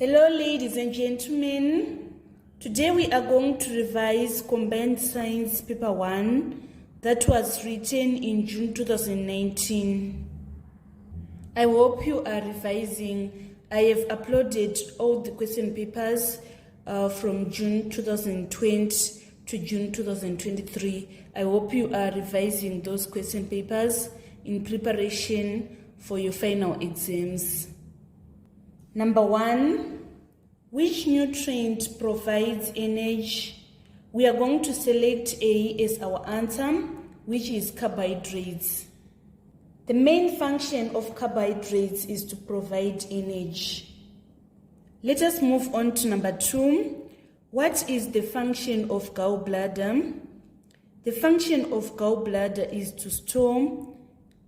Hello ladies and gentlemen, today we are going to revise Combined Science Paper 1 that was written in June 2019. I hope you are revising. I have uploaded all the question papers from June 2020 to June 2023. I hope you are revising those question papers in preparation for your final exams. Number 1, which nutrient provides energy? We are going to select A as our answer, which is carbohydrates. The main function of carbohydrates is to provide energy. Let us move on to number 2. What is the function of gallbladder? The function of gallbladder is to store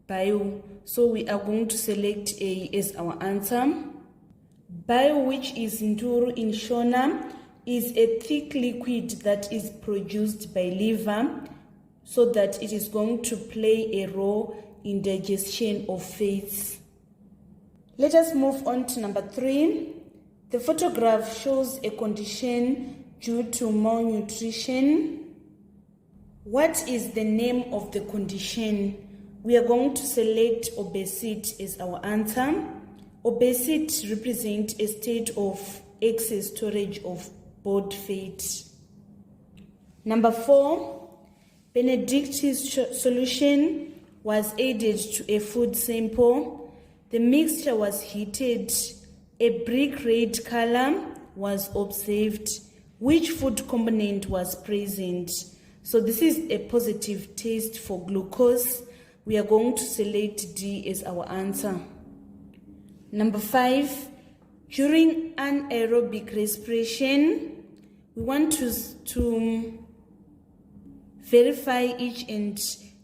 bile. So we are going to select A as our answer. Bile, which is nduru in Shona, is a thick liquid that is produced by liver so that it is going to play a role in digestion of fats. Let us move on to number 3. The photograph shows a condition due to malnutrition. What is the name of the condition? We are going to select obesity as our answer. Obesity represents a state of excess storage of body fat. Number 4, Benedict's solution was added to a food sample. The mixture was heated. A brick red color was observed. Which food component was present? So this is a positive test for glucose. We are going to select D as our answer. Number 5, during anaerobic respiration, we want to verify each and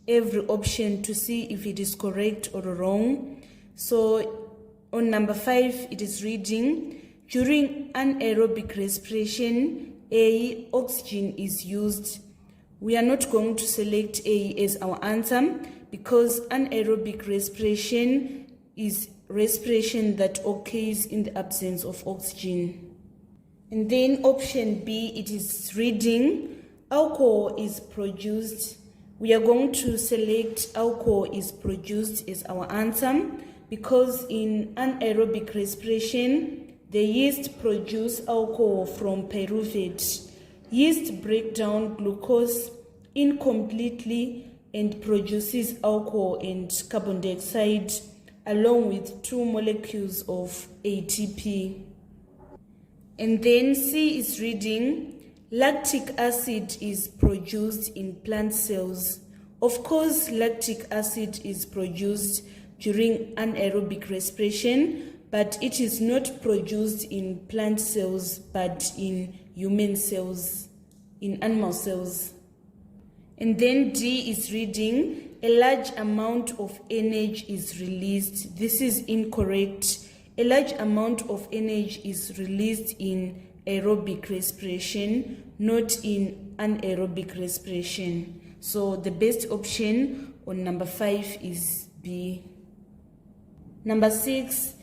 every option to see if it is correct or wrong. So on number 5, it is reading, during anaerobic respiration, A, oxygen is used. We are not going to select A as our answer because anaerobic respiration is respiration that occurs in the absence of oxygen. And then option B, it is reading, alcohol is produced. We are going to select alcohol is produced as our answer because in anaerobic respiration, the yeast produce alcohol from pyruvate. Yeast break down glucose incompletely and produces alcohol and carbon dioxide along with 2 molecules of ATP. And then C is reading, lactic acid is produced in plant cells. Of course, lactic acid is produced during anaerobic respiration, but it is not produced in plant cells, but in human cells, in animal cells. And then D is reading, a large amount of energy is released. This is incorrect. A large amount of energy is released in aerobic respiration, not in anaerobic respiration. So the best option on number 5 is B. Number 6,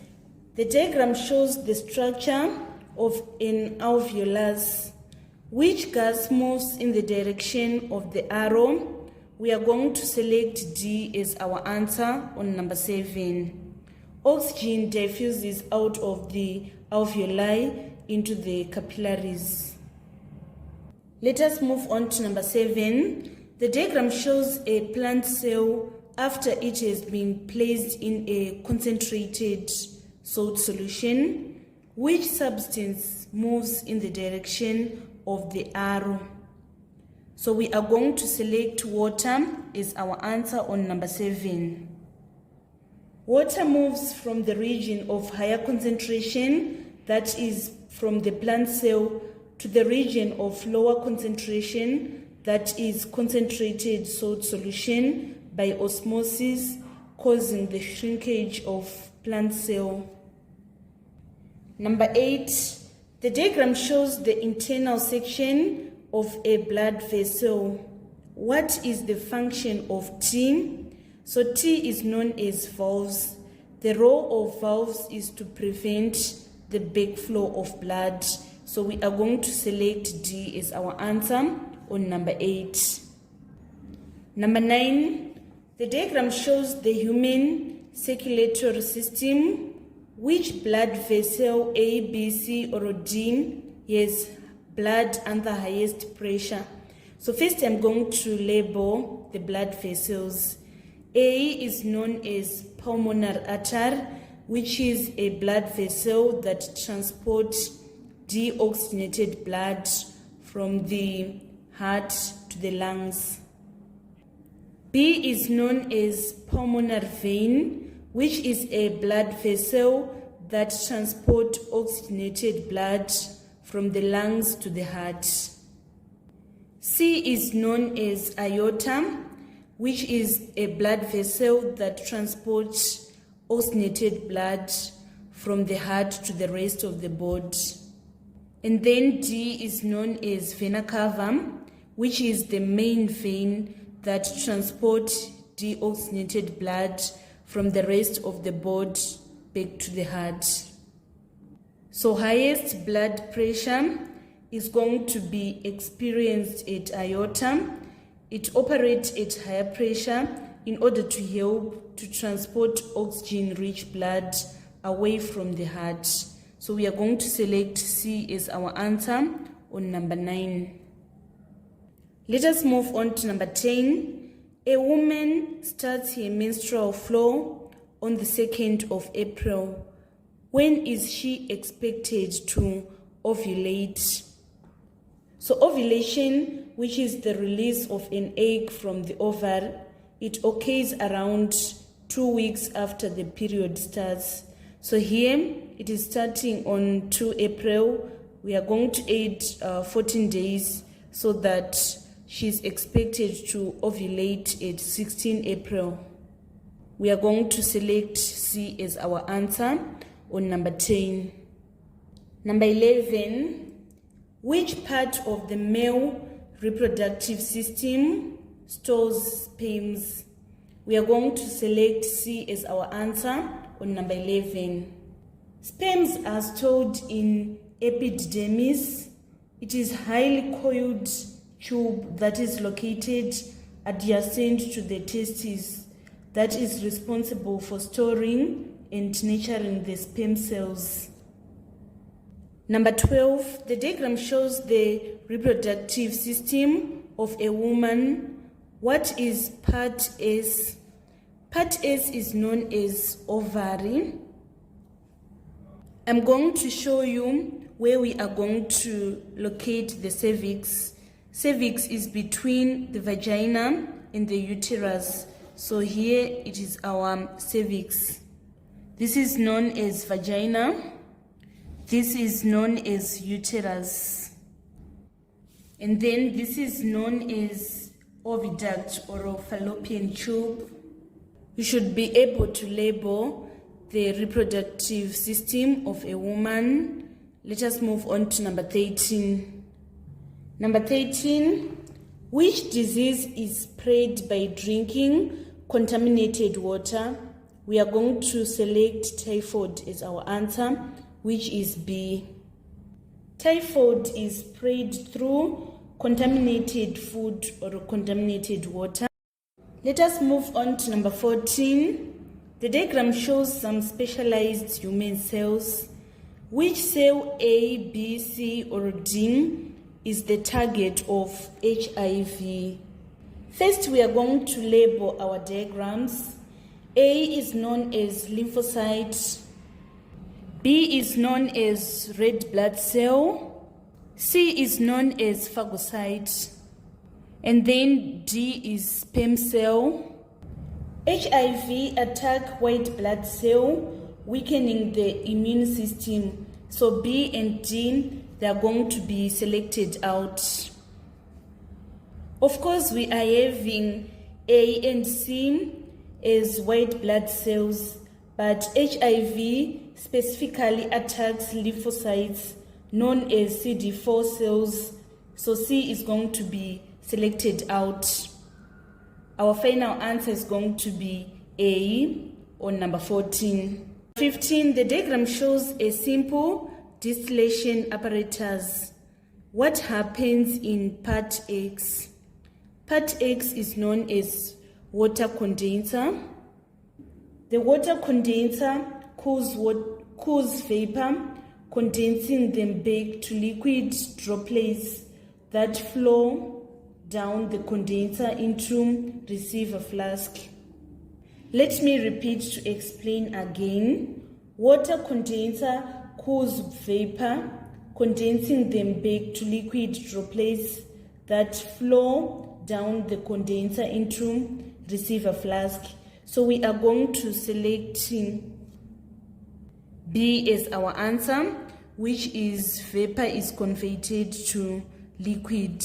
the diagram shows the structure of an alveolus. Which gas moves in the direction of the arrow? We are going to select D as our answer on number 7. Oxygen diffuses out of the alveoli into the capillaries. Let us move on to number 7. The diagram shows a plant cell after it has been placed in a concentrated salt solution. Which substance moves in the direction of the arrow? So we are going to select water as our answer on number 7. Water moves from the region of higher concentration, that is from the plant cell, to the region of lower concentration, that is concentrated salt solution, by osmosis, causing the shrinkage of plant cell. Number 8, the diagram shows the internal section of a blood vessel. What is the function of T? So T is known as valves. The role of valves is to prevent the backflow of blood. So we are going to select D as our answer on number 8. Number 9, the diagram shows the human circulatory system. Which blood vessel, A, B, C, or D, has blood under highest pressure? So first I'm going to label the blood vessels. A is known as pulmonary artery, which is a blood vessel that transports deoxygenated blood from the heart to the lungs. B is known as pulmonary vein, which is a blood vessel that transports oxygenated blood from the lungs to the heart. C is known as aorta, which is a blood vessel that transports oxygenated blood from the heart to the rest of the body. And then D is known as vena cava, which is the main vein that transports deoxygenated blood from the rest of the body back to the heart. So highest blood pressure is going to be experienced at aorta. It operates at higher pressure in order to help to transport oxygen-rich blood away from the heart. So we are going to select C as our answer on number 9. Let us move on to number 10. A woman starts her menstrual flow on the 2nd of April. When is she expected to ovulate? So ovulation, which is the release of an egg from the ovary, it occurs around 2 weeks after the period starts. So here it is starting on 2 April. We are going to add 14 days so that she's expected to ovulate at 16 April. We are going to select C as our answer on number 10. Number 11. Which part of the male reproductive system stores sperms? We are going to select C as our answer on number 11. Sperms are stored in epididymis. It is highly coiled tube that is located adjacent to the testes that is responsible for storing and nurturing the sperm cells. Number 12, the diagram shows the reproductive system of a woman. What is part S? Part S is known as ovary. I'm going to show you where we are going to locate the cervix. Cervix is between the vagina and the uterus. So here it is our cervix. This is known as vagina. This is known as uterus. And then this is known as oviduct or fallopian tube. You should be able to label the reproductive system of a woman. Let us move on to number 13. Number 13, which disease is spread by drinking contaminated water? We are going to select typhoid as our answer, which is B. Typhoid is spread through contaminated food or contaminated water. Let us move on to number 14. The diagram shows some specialized human cells. Which cell A, B, C, or D is the target of HIV? First, we are going to label our diagrams. A is known as lymphocyte. B is known as red blood cell. C is known as phagocyte. And then D is sperm cell. HIV attack white blood cell, weakening the immune system. So B and D, they are going to be selected out. Of course, we are having A and C as white blood cells, but HIV specifically attacks lymphocytes known as CD4 cells. So C is going to be selected out. Our final answer is going to be A on number 14. 15. The diagram shows a simple distillation apparatus. What happens in part X? Part X is known as water condenser. The water condenser cools vapor, condensing them back to liquid droplets that flow down the condenser into receiver flask. Let me repeat to explain again. Water condenser cools vapor, condensing them back to liquid droplets that flow down the condenser into receiver flask. So we are going to select B as our answer, which is vapor is converted to liquid.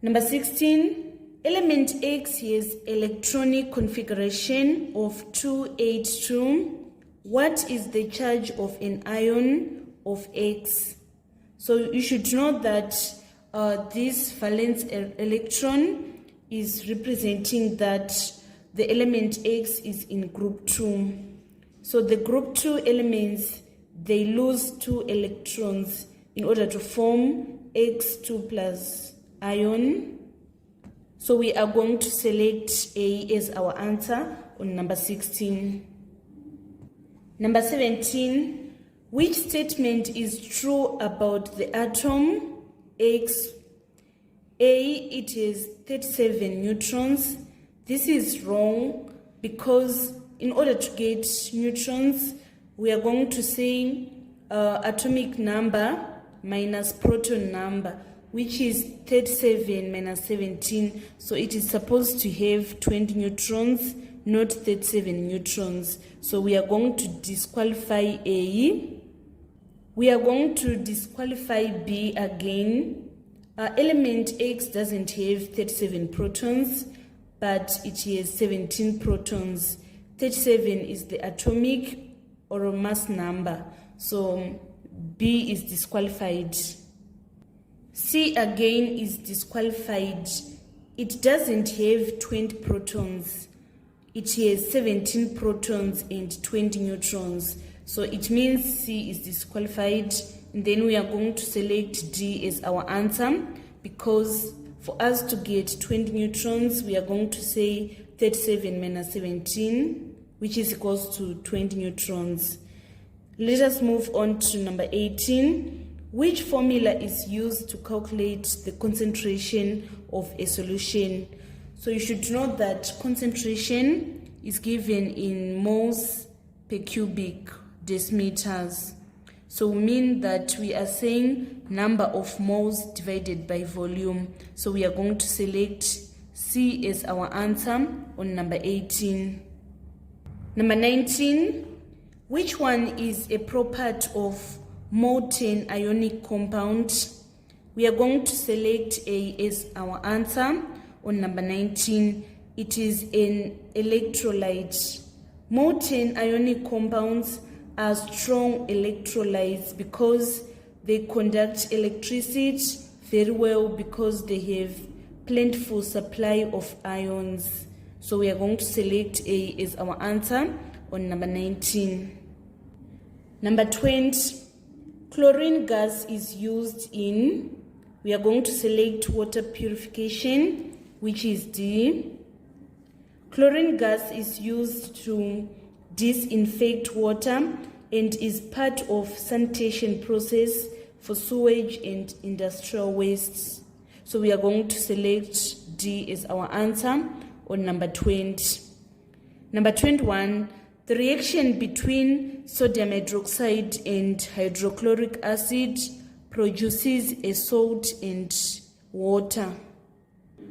Number 16. Element X has electronic configuration of 282. What is the charge of an ion of X? So you should know that this valence electron is representing that the element X is in group 2. So the group 2 elements, they lose 2 electrons in order to form X2 plus ion. So we are going to select A as our answer on number 16. Number 17. Which statement is true about the atom X? A, it has 37 neutrons. This is wrong because in order to get neutrons, we are going to say atomic number minus proton number, which is 37 minus 17. So it is supposed to have 20 neutrons, not 37 neutrons. So we are going to disqualify A. We are going to disqualify B again. Element X doesn't have 37 protons, but it has 17 protons. 37 is the atomic or mass number. So B is disqualified. C again is disqualified. It doesn't have 20 protons. It has 17 protons and 20 neutrons. So it means C is disqualified. And then we are going to select D as our answer, because for us to get 20 neutrons, we are going to say 37 minus 17, which is equals to 20 neutrons. Let us move on to number 18. Which formula is used to calculate the concentration of a solution? So you should know that concentration is given in moles per cubic decimeters. So we mean that we are saying number of moles divided by volume. So we are going to select C as our answer on number 18. Number 19. Which one is a property of molten ionic compound? We are going to select A as our answer on number 19. It is an electrolyte. Molten ionic compounds are strong electrolytes because they conduct electricity very well because they have plentiful supply of ions. So we are going to select A as our answer on number 19. Number 20. Chlorine gas is used in, we are going to select water purification, which is D. Chlorine gas is used to disinfect water and is part of sanitation process for sewage and industrial wastes. So we are going to select D as our answer on number 20. Number 21, the reaction between sodium hydroxide and hydrochloric acid produces a salt and water.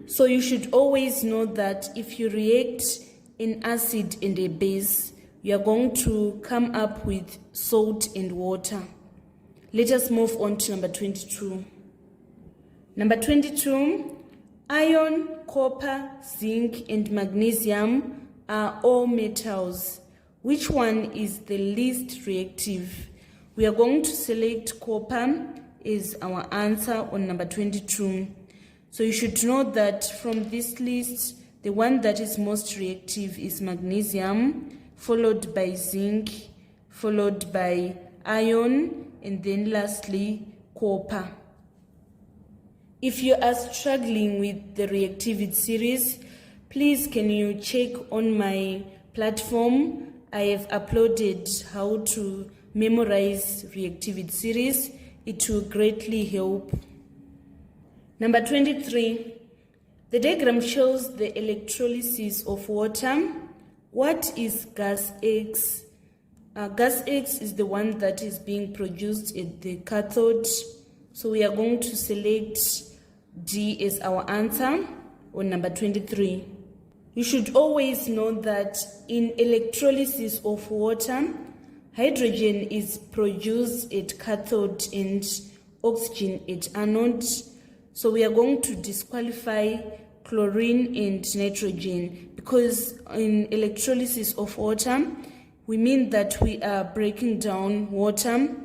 So you should always know that if you react an acid and a base, you are going to come up with salt and water. Let us move on to number 22. Number 22, iron, copper, zinc, and magnesium are all metals. Which one is the least reactive? We are going to select copper as our answer on number 22. So you should know that from this list, The one that is most reactive is magnesium, followed by zinc, followed by iron, and then lastly copper. If you are struggling with the reactivity series, please can you check on my platform. I have uploaded how to memorize reactivity series. It will greatly help. Number 23. The diagram shows the electrolysis of water. What is gas X? Gas X is the one that is being produced at the cathode. So we are going to select D as our answer on number 23. You should always know that in electrolysis of water, hydrogen is produced at cathode and oxygen at anode. So we are going to disqualify chlorine and nitrogen, because in electrolysis of water, we mean that we are breaking down water.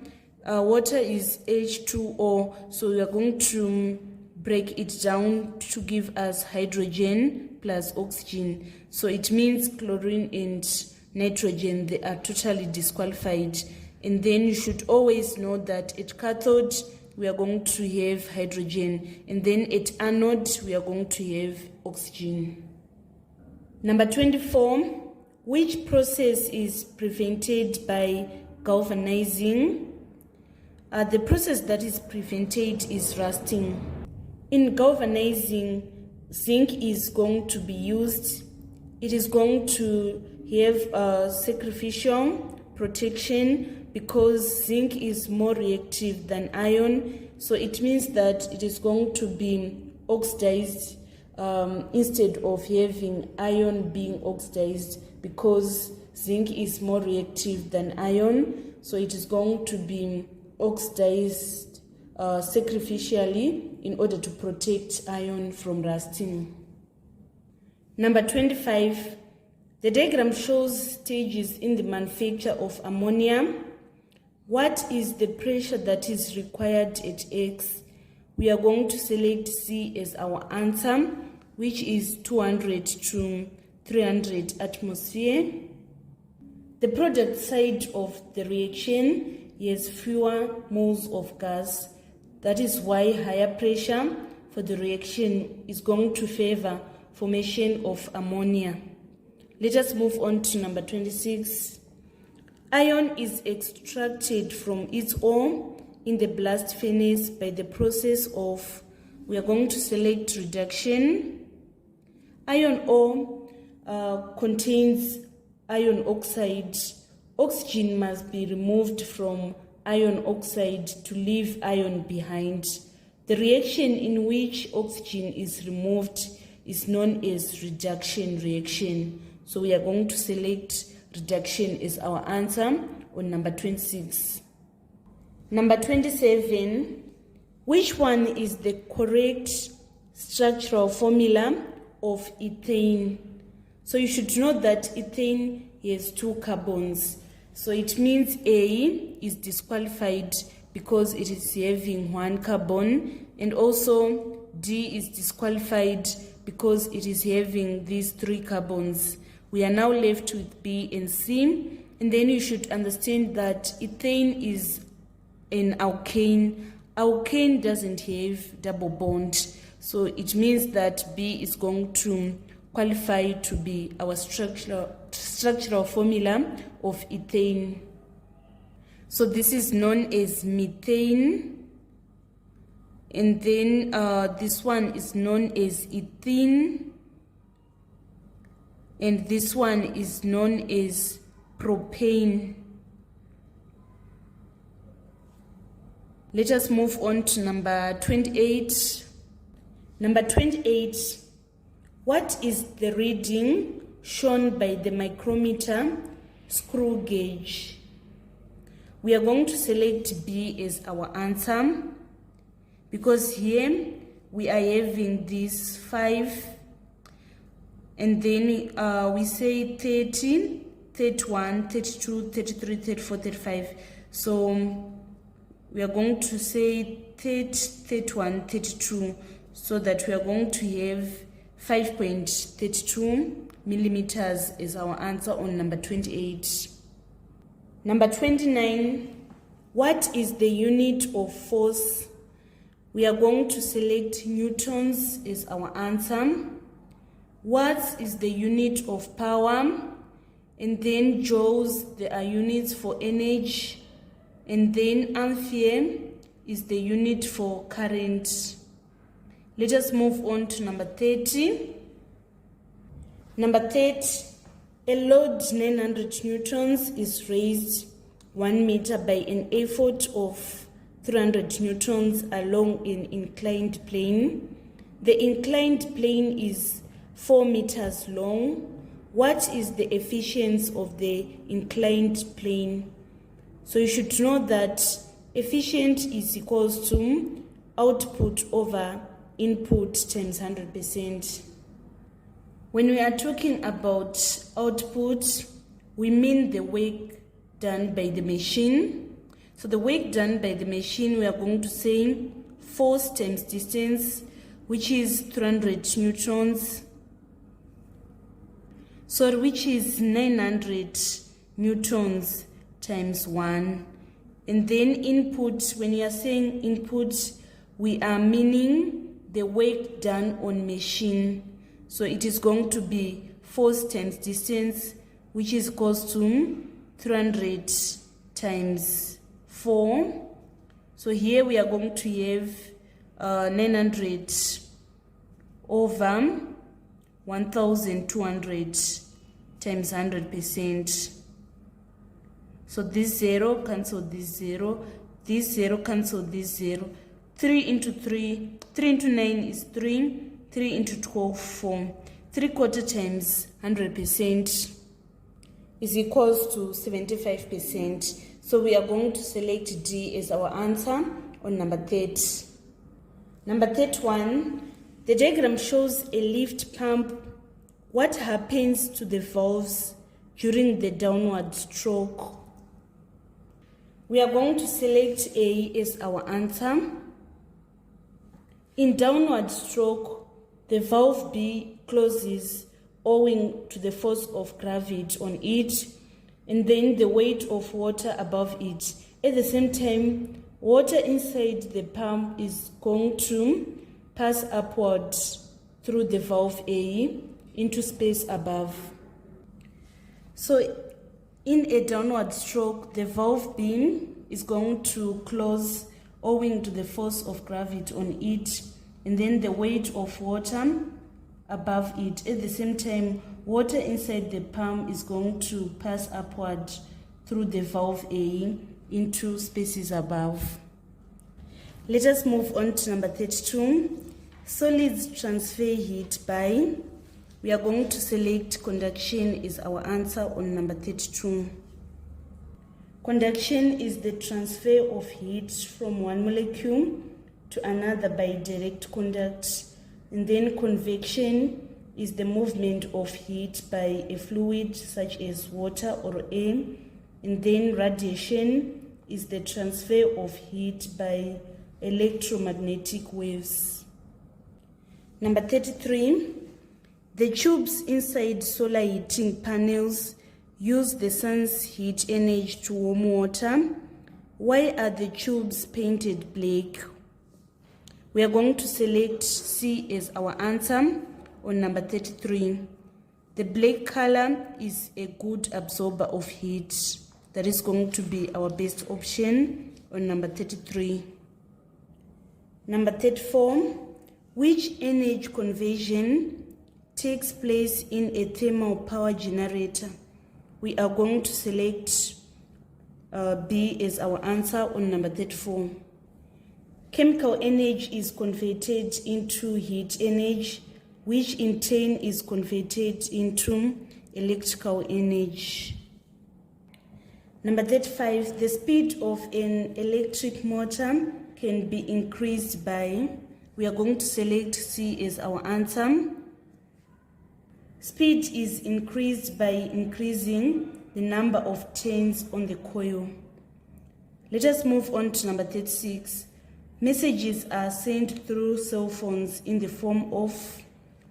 Water is H2O, so we are going to break it down to give us hydrogen plus oxygen. So it means chlorine and nitrogen, they are totally disqualified. And then you should always know that at cathode we are going to have hydrogen, and then at anode we are going to have oxygen. Number 24, which process is prevented by galvanizing? The process that is prevented is rusting. In galvanizing, zinc is going to be used. It is going to have sacrificial protection because zinc is more reactive than iron. So it means that it is going to be oxidized instead of having iron being oxidized, because zinc is more reactive than iron. So it is going to be oxidized sacrificially in order to protect iron from rusting. Number 25, the diagram shows stages in the manufacture of ammonia. What is the pressure that is required at X? We are going to select C as our answer, which is 200 to 300 atmosphere. The product side of the reaction has fewer moles of gas. That is why higher pressure for the reaction is going to favor formation of ammonia. Let us move on to number 26. Iron is extracted from its ore in the blast furnace by the process of, we are going to select reduction. Iron ore contains iron oxide. Oxygen must be removed from iron oxide to leave iron behind. The reaction in which oxygen is removed is known as reduction reaction. So we are going to select reduction as our answer on number 26. Number 27, which one is the correct structural formula of ethane? So you should know that ethane has 2 carbons. So it means A is disqualified because it is having 1 carbon, and also D is disqualified because it is having these 3 carbons. We are now left with B and C, and then you should understand that ethane is an alkane. Alkane doesn't have double bond, so it means that B is going to qualify to be our structural formula of ethane. So this is known as methane, and then this one is known as ethene, and this one is known as propane. Let us move on to number 28. Number 28, what is the reading shown by the micrometer screw gauge? We are going to select B as our answer, because here we are having these 5, and then we say 30, 31, 32, 33, 34, 35. So we are going to say 30, 31, 32, so that we are going to have 5.32 millimeters is our answer on number 28. Number 29, what is the unit of force? We are going to select newtons as our answer. What is the unit of power? And then joules, there are units for energy. And then ampere is the unit for current. Let us move on to number 30. Number 30, a load 900 newtons is raised 1 meter by an effort of 300 newtons along an inclined plane. The inclined plane is 4 meters long. What is the efficiency of the inclined plane? So you should know that efficiency is equals to output over input times 100%. When we are talking about output, we mean the work done by the machine. So the work done by the machine, we are going to say force times distance, which is 300 newtons. So which is 900 newtons times 1. And then input, when you are saying input, we are meaning the work done on machine. So it is going to be force times distance, which is equals to 300 times 4. So here we are going to have 900 over 1,200 times 100%. So this 0 cancel this 0, this 0 cancel this 0. 3 into 3, 3 into 9 is 3, 3 into 12, 4. 3/4 times 100% is equals to 75%. So we are going to select D as our answer on number 30. Number 31, the diagram shows a lift pump. What happens to the valves during the downward stroke? We are going to select A as our answer. In downward stroke, the valve B closes owing to the force of gravity on it, and then the weight of water above it. At the same time, water inside the pump is going to pass upward through the valve A into space above. So in a downward stroke, the valve B is going to close owing to the force of gravity on it, and then the weight of water above it. At the same time, water inside the pump is going to pass upward through the valve A into spaces above. Let us move on to number 32. Solids transfer heat by, we are going to select conduction is our answer on number 32. Conduction is the transfer of heat from one molecule to another by direct contact. And then convection is the movement of heat by a fluid such as water or air. And then radiation is the transfer of heat by electromagnetic waves. Number 33, the tubes inside solar heating panels use the sun's heat energy to warm water. Why are the tubes painted black? We are going to select C as our answer on number 33. The black color is a good absorber of heat. That is going to be our best option on number 33. Number 34, which energy conversion takes place in a thermal power generator? We are going to select B as our answer on number 34. Chemical energy is converted into heat energy, which in turn is converted into electrical energy. Number 35, the speed of an electric motor can be increased by, we are going to select C as our answer. Speed is increased by increasing the number of turns on the coil. Let us move on to number 36. Messages are sent through cell phones in the form of,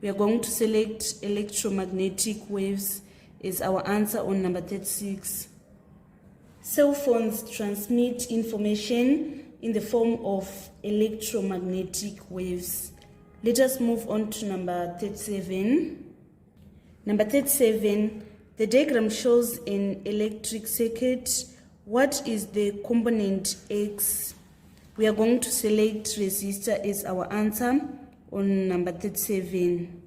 We are going to select electromagnetic waves as our answer on number 36. Cell phones transmit information in the form of electromagnetic waves. Let us move on to number 37. Number 37, the diagram shows an electric circuit. What is the component X? We are going to select resistor as our answer on number 37.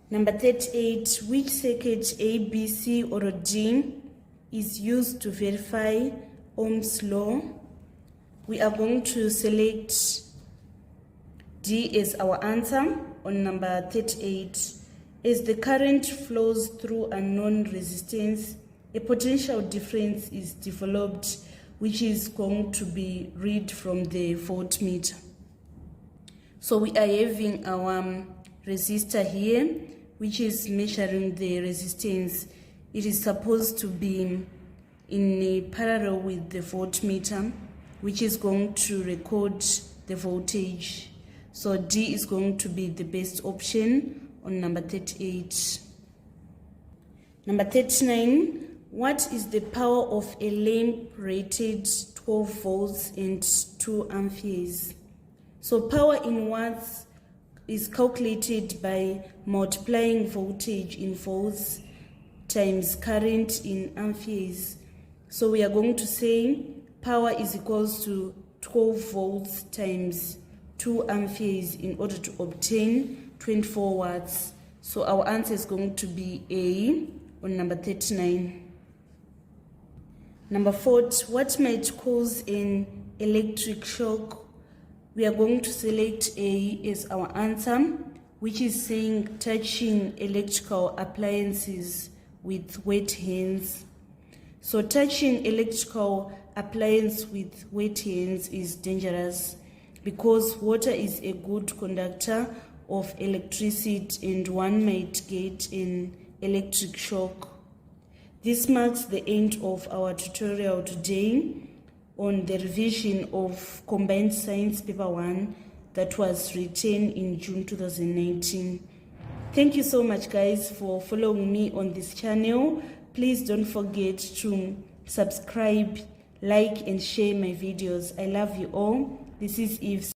Number 38, which circuit A, B, C, or D is used to verify Ohm's law? We are going to select D as our answer on number 38. As the current flows through a known resistance, a potential difference is developed, which is going to be read from the voltmeter. So we are having our resistor here, which is measuring the resistance. It is supposed to be in a parallel with the voltmeter, which is going to record the voltage. So D is going to be the best option on number 38. Number 39, what is the power of a lamp rated 12 volts and 2 amperes? So power in watts is calculated by multiplying voltage in volts times current in amperes. So we are going to say power is equals to 12 volts times 2 amperes in order to obtain 24 watts. So our answer is going to be A on number 39. Number 40, what might cause an electric shock? We are going to select A as our answer, which is saying touching electrical appliances with wet hands. So touching electrical appliance with wet hands is dangerous because water is a good conductor of electricity and one might get an electric shock. This marks the end of our tutorial today on the revision of Combined Science Paper 1 that was written in June 2019. Thank you so much guys for following me on this channel. Please don't forget to subscribe, like and share my videos. I love you all. This is Eve.